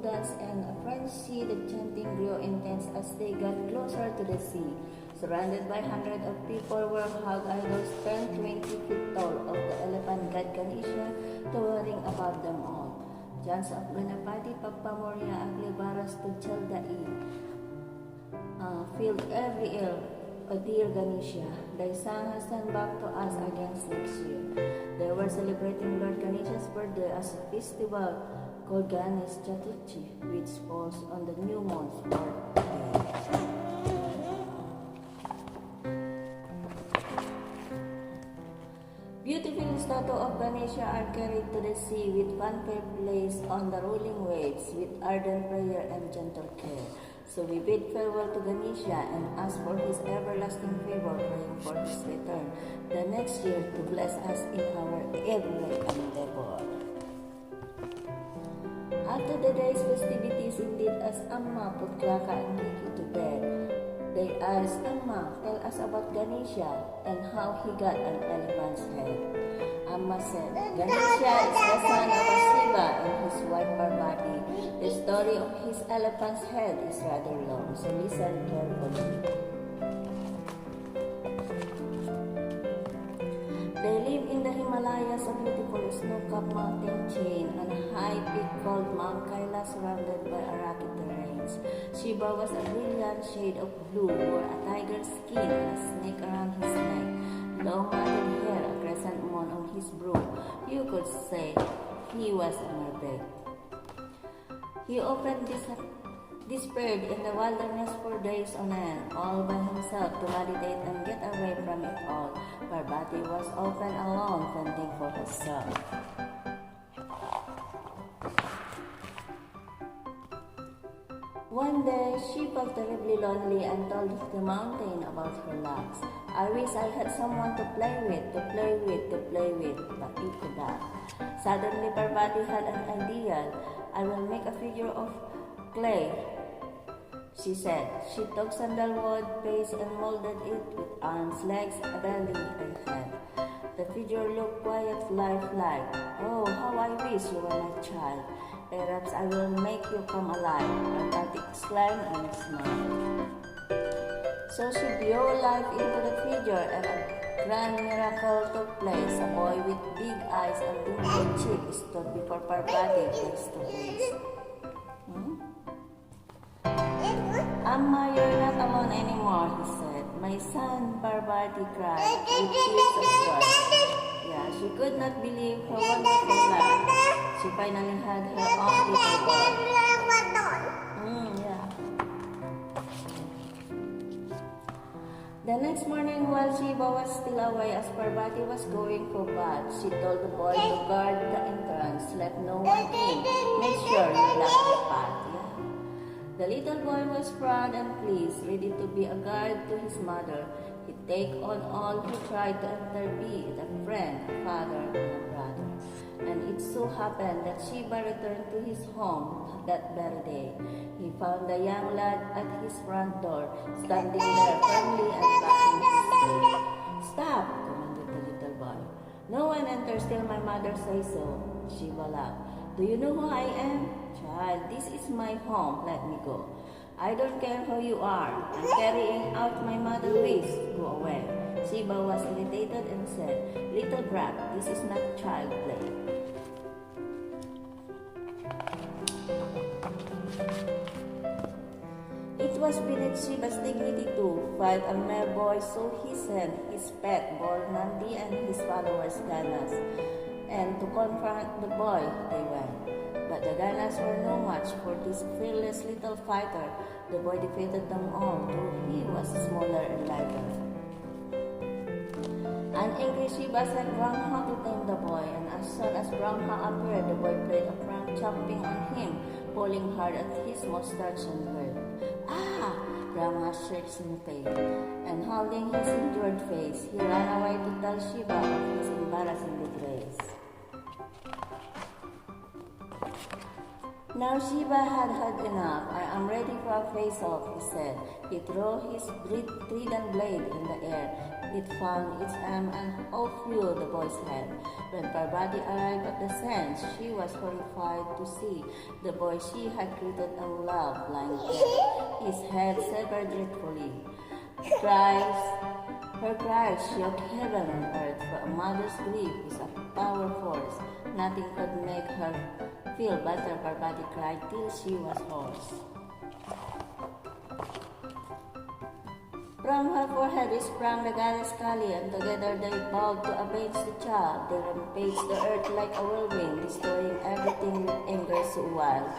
dance and a frenzy. The chanting grew intense as they got closer to the sea. Surrounded by hundreds of people were hog idols 10, 20 feet tall of the elephant god Ganesha, towering above them all. Chants of Ganapati Papa Moria Aglibaras to Chaldai filled every ear. O dear Ganesha, thy son has turned back to us against next year. They were celebrating Lord Ganesha's birthday as a festival called Ganesh Chaturthi, which falls on the new moon's birthday. Beautiful statues of Ganesha are carried to the sea with fanfare placed on the rolling waves with ardent prayer and gentle care. So we bid farewell to Ganesha and ask for his everlasting favor, praying for his return the next year to bless us in our every endeavor. After the day's festivities, indeed, as Amma put Klaka and Kiki to bed, they asked Amma, tell us about Ganesha and how he got an elephant's head. Amma said, Ganesha is the son of a Shiva and his wife Parvati. The story of his elephant's head is rather long, so listen carefully. They live in the Himalayas, a beautiful snow-capped mountain chain on a high peak called Mount Kailash, surrounded by rocky terrains. Shiva was a brilliant shade of blue, wore a tiger's skin and a snake around his neck, long matted hair, a crescent moon on his brow. You could say he was a mermaid. He often disappeared in the wilderness for days on end, all by himself to meditate and get away from it all. Parvati was often alone, fending for herself. One day, she felt terribly lonely and told the mountain about her loves. I wish I had someone to play with, but it could not. Suddenly, Parvati had an idea. I will make a figure of clay, she said. She took sandalwood paste and molded it with arms, legs, a belly, and head. The figure looked quite lifelike. Oh, how I wish you were my child. Perhaps I will make you come alive, Parvati exclaimed and smiled. So she blew life into the figure and a grand miracle took place. A boy with big eyes and dimpled cheeks stood before Parvati face to face. Amma, you're not alone anymore, he said. My son, Parvati cried with tears of joy. Yeah, she could not believe her wonderful luck. She finally had her own little boy. Yeah. The next morning, while Shiva was still away as Parvati was going for bath, she told the boy to guard the entrance, let no one in. Make sure you lock the path. The little boy was proud and pleased, ready to be a guard to his mother. He'd take on all who tried to enter, be it a friend, a father, and a brother. And it so happened that Shiva returned to his home that very day. He found the young lad at his front door, standing there firmly and backing his gate. Stop, commanded the little boy. No one enters till my mother says so. Shiva laughed. Do you know who I am? Child, this is my home. Let me go. I don't care who you are. I'm carrying out my mother's wish. Go away. Shiva was irritated and said, Little brat, this is not child play. It was beneath Shiva's dignity to fight a mere boy, so he sent his pet bull Nandi and his followers Ganas. And to confront the boy, they went. But the Ganas were no match for this fearless little fighter. The boy defeated them all, though he was smaller and lighter. An angry Shiva sent Brahma to tame the boy, and as soon as Brahma appeared, the boy played a prank jumping on him, pulling hard at his mustache and beard. Ah! Brahma shrieked in pain, and holding his injured face, he ran away to tell Shiva of his embarrassing disgrace. Now Shiva had had enough. I am ready for a face-off, he said. He threw his trident blade in the air. It found its arm and off flew the boy's head. When Parvati arrived at the sands, she was horrified to see the boy she had created and loved lying dead, his head severed dreadfully. Her cries shook heaven and earth, for a mother's grief is a power force. Nothing could make her feel better, Parvati cried till she was hoarse. From her forehead sprang the goddess Kali, and together they vowed to avenge the child. They rampaged the earth like a whirlwind, destroying everything with anger so wild.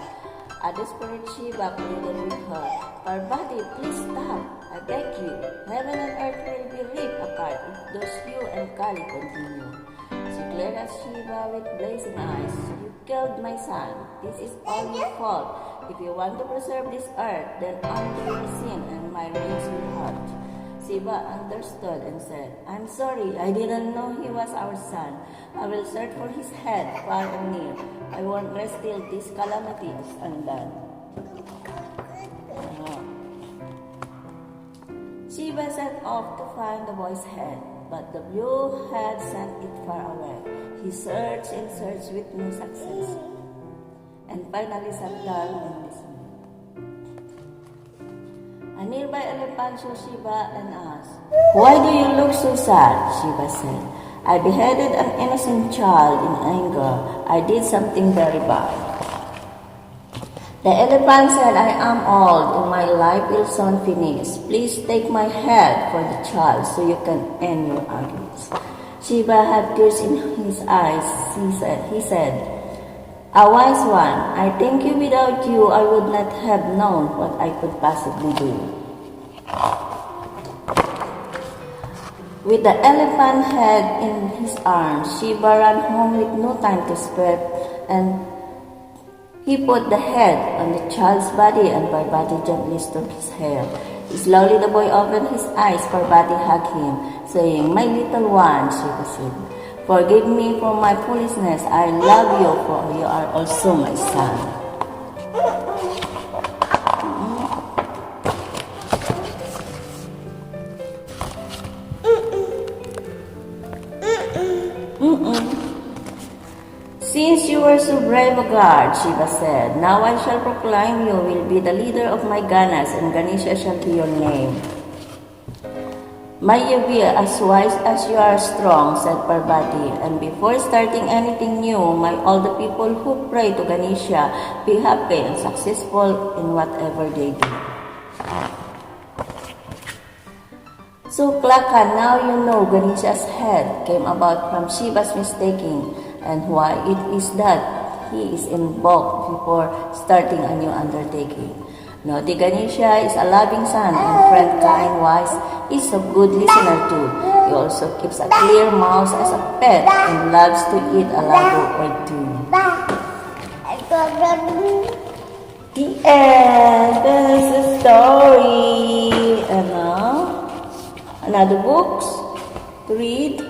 A desperate Shiva pleaded with her, Parvati, please stop, I beg you. Heaven and earth will be ripped apart if those you and Kali continue. She glared at Shiva with blazing eyes. You killed my son. This is all your fault. If you want to preserve this earth, then undo your sin and my reigns will halt. Shiva understood and said, I'm sorry, I didn't know he was our son. I will search for his head far and near. I won't rest till this calamity is undone. Shiva set off to find the boy's head, but the blue head sent it far away. He searched and searched with no success, and finally sat down in dismay. A nearby elephant saw Shiva and asked, Why do you look so sad? Shiva said, I beheaded an innocent child in anger. I did something very bad. The elephant said, I am old and my life will soon finish. Please take my head for the child so you can end your arguments. Shiva had tears in his eyes. He said, A wise one, I thank you. Without you, I would not have known what I could possibly do. With the elephant head in his arms, Shiva ran home with no time to spare, and he put the head on the child's body and Parvati gently stroked his hair. Slowly the boy opened his eyes. Parvati hugged him, saying, My little one, Shiva said, forgive me for my foolishness. I love you, for you are also my son. Since you were so brave a god, Shiva said, now I shall proclaim you will be the leader of my Ganas, and Ganesha shall be your name. May you be as wise as you are strong, said Parvati, and before starting anything new, may all the people who pray to Ganesha be happy and successful in whatever they do. So, Klaka, now you know Ganesha's head came about from Shiva's mistaking, and why it is that he is invoked before starting a new undertaking. Naughty Ganesha is a loving son and friend, kind, wise. He's a good listener too. He also keeps a clear mouse as a pet and loves to eat a lado or two. The end. This is a story. And now, another books to read.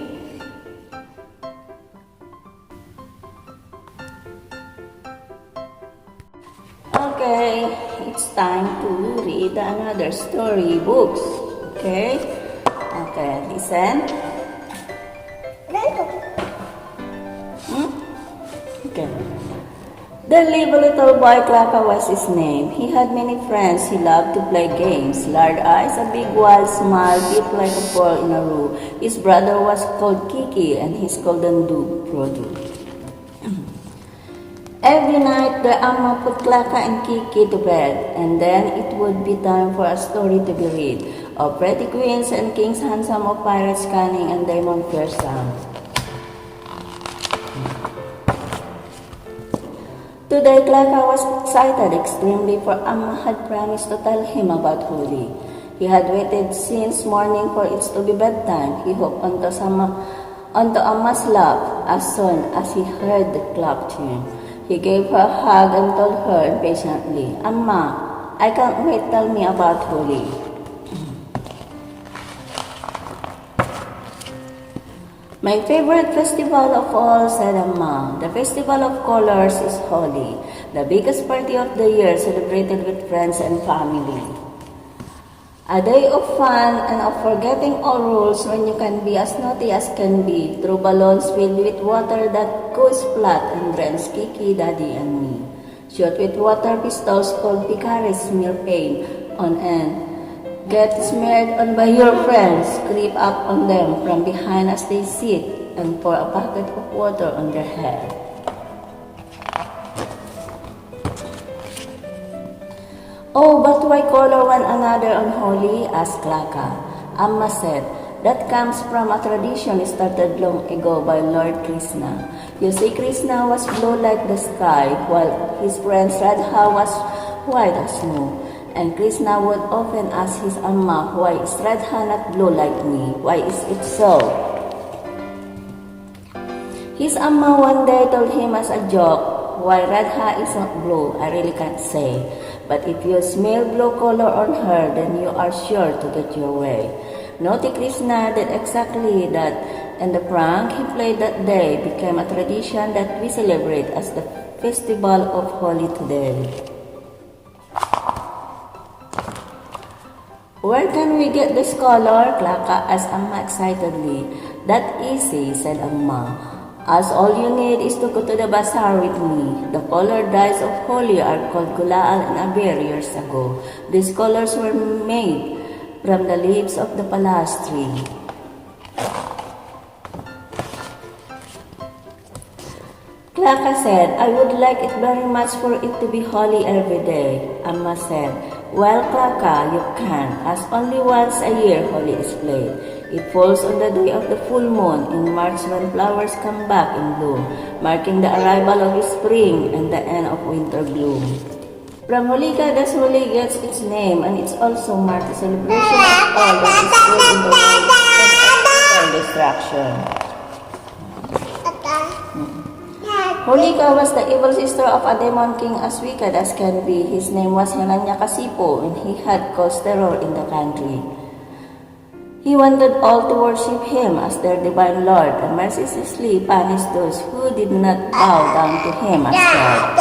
Okay, it's time to read another story books. Okay, listen. Okay. There lived a little boy, Klaka was his name. He had many friends. He loved to play games. Large eyes, a big wild smile, built like a pearl in a row. His brother was called Kiki, and his golden dog, Produ. Every night, the Amma put Klaka and Kiki to bed, and then it would be time for a story to be read, of pretty queens and kings handsome, of pirates cunning and demon fearsome. Today, Klaka was excited extremely, for Amma had promised to tell him about Holi. He had waited since morning for it to be bedtime. He hopped onto Amma's lap as soon as he heard the clock tune. He gave her a hug and told her impatiently, Amma, I can't wait, tell me about Holi. My favorite festival of all, said Amma. The festival of colors is Holi. the biggest party of the year celebrated with friends and family. A day of fun and of forgetting all rules when you can be as naughty as can be through balloons filled with water that goes flat and drains Kiki, Daddy, and me. Shoot with water pistols called picaris smear paint on end. Get smeared on by your friends, creep up on them from behind as they sit, and pour a bucket of water on their head. Oh, but why color one another on Holi? Asked Klaka. Amma said, that comes from a tradition started long ago by Lord Krishna. You see, Krishna was blue like the sky, while his friend Radha was white as snow. And Krishna would often ask his Amma, why is Radha not blue like me? Why is it so? His Amma one day told him as a joke, why Radha is not blue, I really can't say. But if you smear blue color on her, then you are sure to get your way. Naughty Krishna did exactly that, and the prank he played that day became a tradition that we celebrate as the festival of Holi today. Where can we get this color? Klaka asked Amma excitedly. That easy, said Amma. As all you need is to go to the bazaar with me. The colored dyes of Holi are called gulaal and abir years ago. These colors were made from the leaves of the palas tree. Klaka said, I would like it very much for it to be Holi every day. Amma said, well, Klaka, you can, as only once a year Holi is played. It falls on the day of the full moon in March when flowers come back in bloom, marking the arrival of spring and the end of winter gloom. From Holika, thus Holi gets its name, and it's also marked the celebration of all that is good in the world and destruction. Holika was the evil sister of a demon king as wicked as can be. His name was Hiranyakasipu, and he had caused terror in the country. He wanted all to worship him as their divine lord and mercilessly punished those who did not bow down to him as God.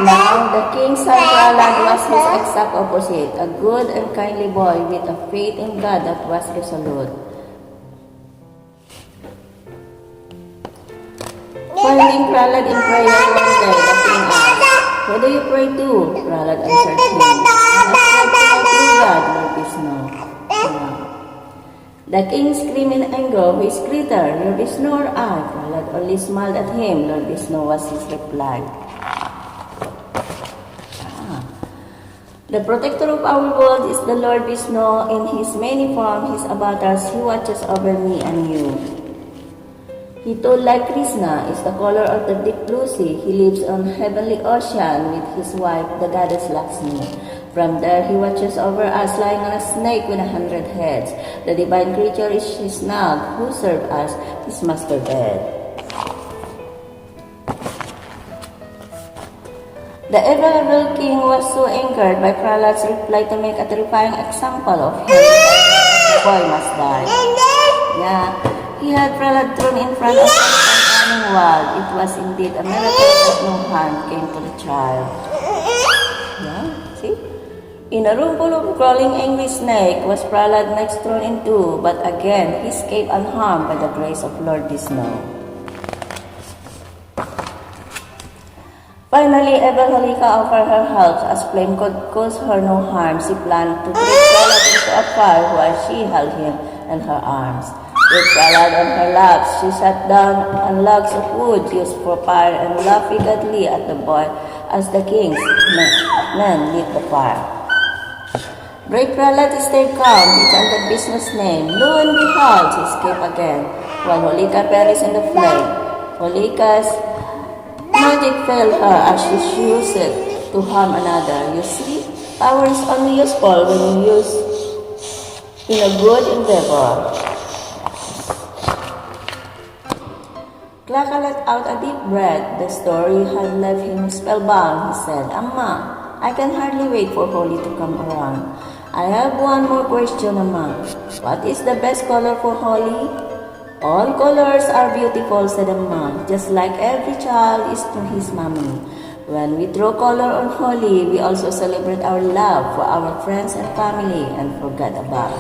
Now, the king's son Prahlad was his exact opposite, a good and kindly boy with a faith in God that was resolute. Finding Prahlad in prayer one day, the king asked, who do you pray to? Prahlad answered him, I pray to my true God, Lord Vishnu. The king screamed in anger, who is greater, Lord Vishnu or I? Prahlad only smiled at him. Lord Vishnu was his reply. The protector of our world is the Lord Vishnu. In his many forms, his avatars, he watches over me and you. He too, like Krishna, is the color of the deep blue sea. He lives on heavenly ocean with his wife, the goddess Lakshmi. From there, he watches over us lying on a snake with 100 heads. The divine creature is Shishnag, who served as his master bed. The evil king was so angered by Prahlad's reply to make a terrifying example of him. The boy must die. Yeah, he had Prahlad thrown in front of the burning wall. It was indeed a miracle that no harm came to the child. Yeah, see? In a room full of crawling angry snake was Prahlad next thrown into, but again he escaped unharmed by the grace of Lord Vishnu. Finally, evil Holika offered her help as flame could cause her no harm. She planned to throw Prahlad into a fire while she held him in her arms. With Prahlad on her laps, she sat down on logs of wood used for fire and laughed wickedly at the boy as the king's men lit the fire. Brave Prahlad stayed calm, he chanted Vishnu's name. Lo and behold, she escaped again, while Holika perished in the flame. Holika's magic failed her as she used it to harm another. You see, power is only useful when used in a good endeavor. Klaka let out a deep breath. The story had left him spellbound. He said, Amma, I can hardly wait for Holi to come around. I have one more question, Amma. What is the best color for Holi? All colors are beautiful, said the monk, just like every child is to his mommy. When we throw color on Holi, we also celebrate our love for our friends and family and forget about.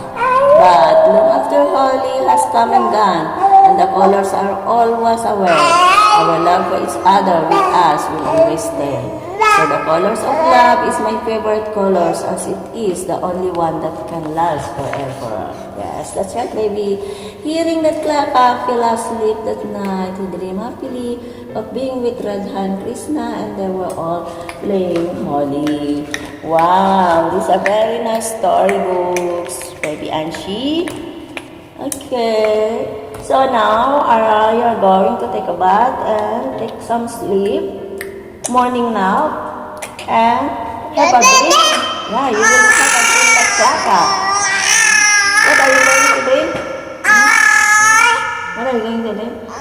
But long after Holi has come and gone, and the colors are all washed away, our love for each other with us will always stay. So the colors of love is my favorite colors, as it is the only one that can last forever. Yes, that's right, baby. Hearing that clap, fell asleep that night. He dreamed happily of being with Radha and Krishna, and they were all playing Holi. Wow, these are very nice storybooks, baby Anshi. Okay, so now you're going to take a bath and take some sleep. Morning now, and have a drink. Yeah, you will have a drink like Klaka. What are you going to drink? What are you going to drink?